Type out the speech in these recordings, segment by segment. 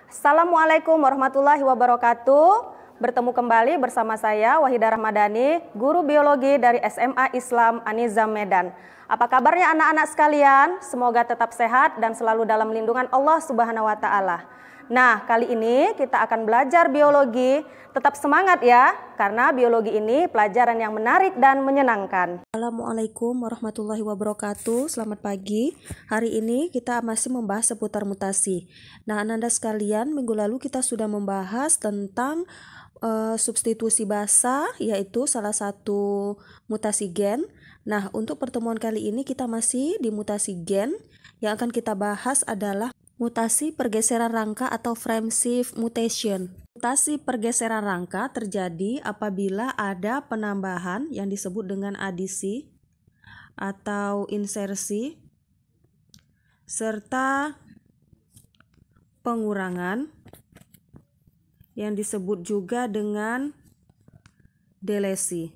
Assalamualaikum warahmatullahi wabarakatuh. Bertemu kembali bersama saya Wahidah Rahmadani, guru biologi dari SMA Islam An-Nizam Medan. Apa kabarnya anak-anak sekalian? Semoga tetap sehat dan selalu dalam lindungan Allah Subhanahu wa taala. Nah, kali ini kita akan belajar biologi. Tetap semangat ya, karena biologi ini pelajaran yang menarik dan menyenangkan. Assalamualaikum warahmatullahi wabarakatuh. Selamat pagi. Hari ini kita masih membahas seputar mutasi. Nah, Anda sekalian, minggu lalu kita sudah membahas tentang substitusi basa, yaitu salah satu mutasi gen. Nah, untuk pertemuan kali ini kita masih di mutasi gen. Yang akan kita bahas adalah mutasi pergeseran rangka atau frame shift mutation. Mutasi pergeseran rangka terjadi apabila ada penambahan yang disebut dengan adisi atau insersi serta pengurangan yang disebut juga dengan delesi.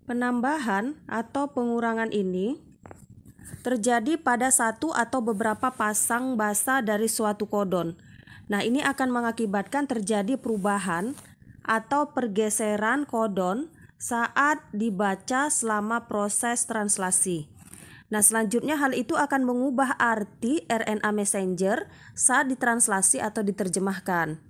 Penambahan atau pengurangan ini terjadi pada satu atau beberapa pasang basa dari suatu kodon. Nah, ini akan mengakibatkan terjadi perubahan atau pergeseran kodon saat dibaca selama proses translasi. Nah, selanjutnya hal itu akan mengubah arti RNA messenger saat ditranslasi atau diterjemahkan.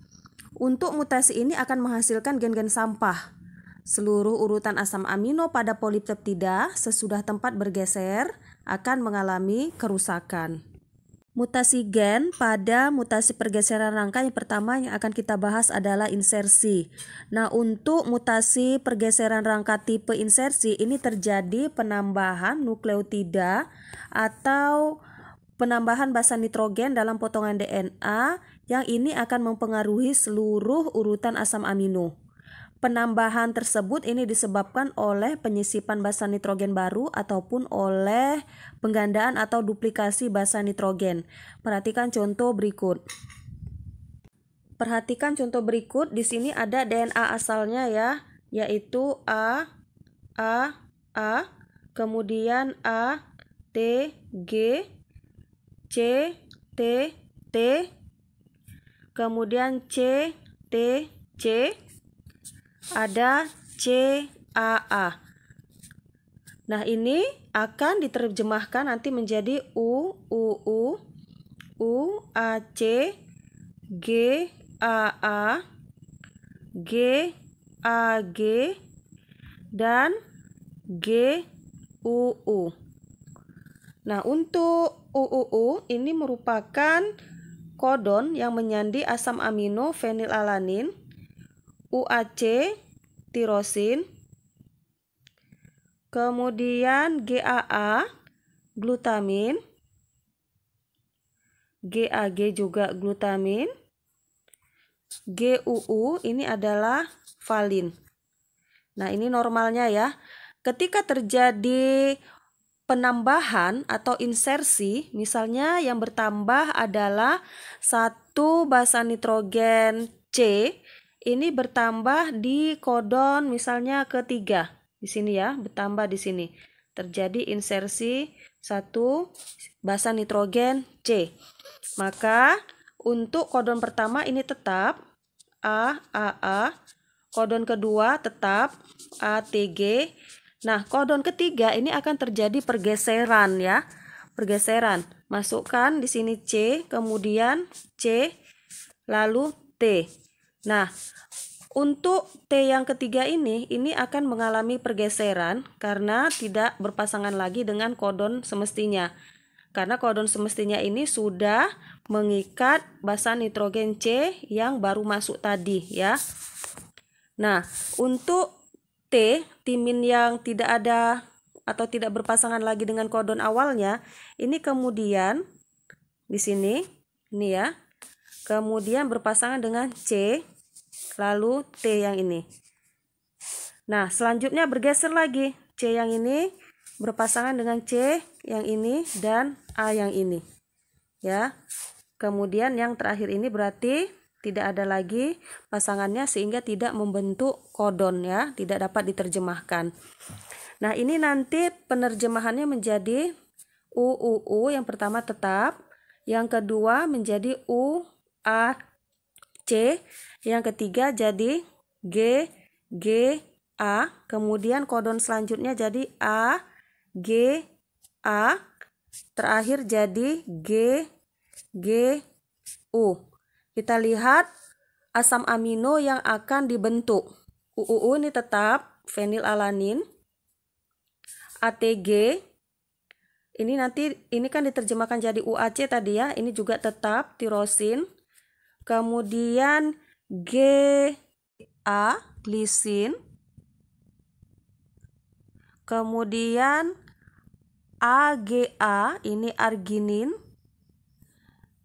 Untuk mutasi ini akan menghasilkan gen-gen sampah. Seluruh urutan asam amino pada polipeptida sesudah tempat bergeser akan mengalami kerusakan. Mutasi gen pada mutasi pergeseran rangka yang pertama yang akan kita bahas adalah insersi. Nah, untuk mutasi pergeseran rangka tipe insersi ini terjadi penambahan nukleotida atau penambahan basa nitrogen dalam potongan DNA yang ini akan mempengaruhi seluruh urutan asam amino. Penambahan tersebut ini disebabkan oleh penyisipan basa nitrogen baru ataupun oleh penggandaan atau duplikasi basa nitrogen. Perhatikan contoh berikut. Di sini ada DNA asalnya ya, yaitu A, kemudian A, T, G, C, T, T, kemudian C, T, C, ada CAA. Nah, ini akan diterjemahkan nanti menjadi UUU, UAC, GAA, GAG, dan GUU. Nah, untuk UUU ini merupakan kodon yang menyandi asam amino fenilalanin, UAC tirosin, kemudian GAA glutamin, GAG juga glutamin, GUU ini adalah valin. Nah, ini normalnya ya. Ketika terjadi penambahan atau insersi, misalnya yang bertambah adalah satu basa nitrogen C, ini bertambah di kodon misalnya ketiga. Di sini ya, bertambah di sini. Terjadi insersi satu basa nitrogen C. Maka untuk kodon pertama ini tetap AAA. Kodon kedua tetap ATG. Nah, kodon ketiga ini akan terjadi pergeseran ya. Pergeseran. Masukkan di sini C, kemudian C, lalu T. Nah, untuk T yang ketiga ini akan mengalami pergeseran karena tidak berpasangan lagi dengan kodon semestinya. Karena kodon semestinya ini sudah mengikat basa nitrogen C yang baru masuk tadi ya. Nah, untuk T, timin yang tidak ada atau tidak berpasangan lagi dengan kodon awalnya, ini kemudian di sini, ini ya. Kemudian berpasangan dengan C, lalu T yang ini. Nah, selanjutnya bergeser lagi. C yang ini berpasangan dengan C yang ini dan A yang ini. Ya. Kemudian yang terakhir ini berarti tidak ada lagi pasangannya sehingga tidak membentuk kodon ya, tidak dapat diterjemahkan. Nah, ini nanti penerjemahannya menjadi UUU yang pertama tetap, yang kedua menjadi UAC, yang ketiga jadi GA, kemudian kodon selanjutnya jadi AGA, terakhir jadi GGU. Kita lihat asam amino yang akan dibentuk. UUU ini tetap fenilalanin. ATG ini kan diterjemahkan jadi UAC tadi ya, ini juga tetap tirosin. Kemudian GA glisin. Kemudian AGA ini arginin.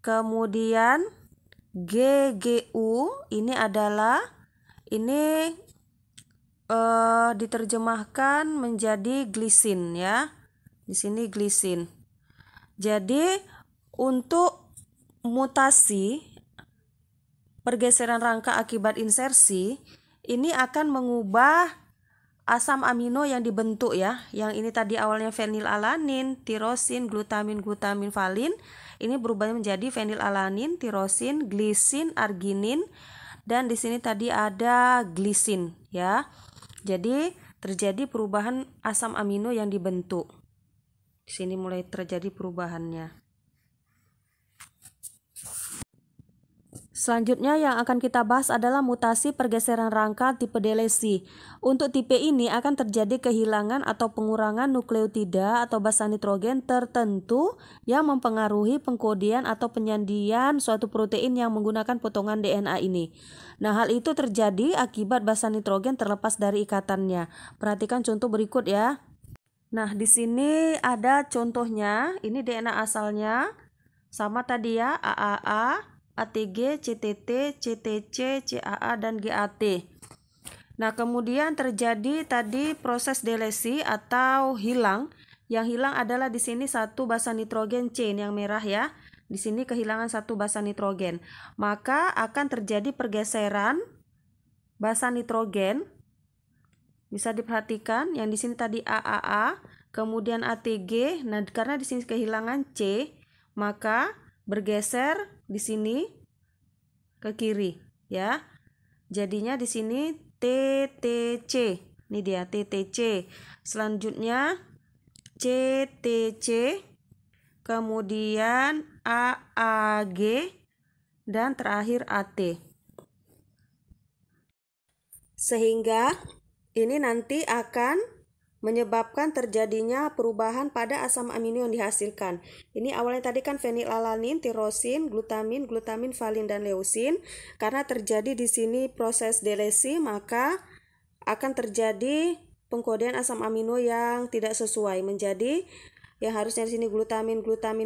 Kemudian GGU ini adalah diterjemahkan menjadi glisin ya. Di sini glisin. Jadi untuk mutasi pergeseran rangka akibat insersi ini akan mengubah asam amino yang dibentuk ya. Yang ini tadi awalnya fenilalanin, tirosin, glutamin, valin. Ini berubah menjadi fenilalanin, tirosin, glisin, arginin, dan di sini tadi ada glisin ya. Jadi terjadi perubahan asam amino yang dibentuk. Di sini mulai terjadi perubahannya. Selanjutnya yang akan kita bahas adalah mutasi pergeseran rangka tipe delesi. Untuk tipe ini akan terjadi kehilangan atau pengurangan nukleotida atau basa nitrogen tertentu yang mempengaruhi pengkodian atau penyandian suatu protein yang menggunakan potongan DNA ini. Nah, hal itu terjadi akibat basa nitrogen terlepas dari ikatannya. Perhatikan contoh berikut ya. Nah, di sini ada contohnya. Ini DNA asalnya sama tadi ya, AAA, ATG, CTT, CTC, CAA, dan GAT. Nah, kemudian terjadi tadi proses delesi atau hilang. Yang hilang adalah di sini satu basa nitrogen chain yang merah ya. Di sini kehilangan satu basa nitrogen. Maka akan terjadi pergeseran basa nitrogen. Bisa diperhatikan yang di sini tadi AAA, kemudian ATG. Nah, karena di sini kehilangan C, maka bergeser di sini ke kiri ya. Jadinya di sini TTC. Ini dia TTC. Selanjutnya CTC, kemudian AAG, dan terakhir AT. Sehingga ini nanti akan menyebabkan terjadinya perubahan pada asam amino yang dihasilkan. Ini awalnya tadi kan fenilalanin, tirosin, glutamin, valin, dan leusin. Karena terjadi di sini proses delesi, maka akan terjadi pengkodean asam amino yang tidak sesuai, menjadi yang harusnya di sini glutamin,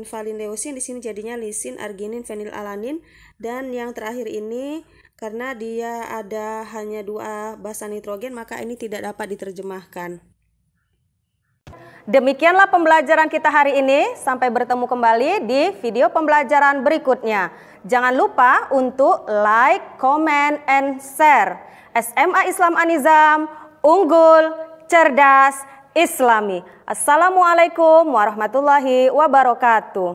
valin, leusin, di sini jadinya lisin, arginin, fenilalanin, dan yang terakhir ini karena dia ada hanya 2 basa nitrogen, maka ini tidak dapat diterjemahkan. Demikianlah pembelajaran kita hari ini. Sampai bertemu kembali di video pembelajaran berikutnya. Jangan lupa untuk like, comment, and share. SMA Islam An-Nizam, unggul, cerdas, Islami. Assalamualaikum warahmatullahi wabarakatuh.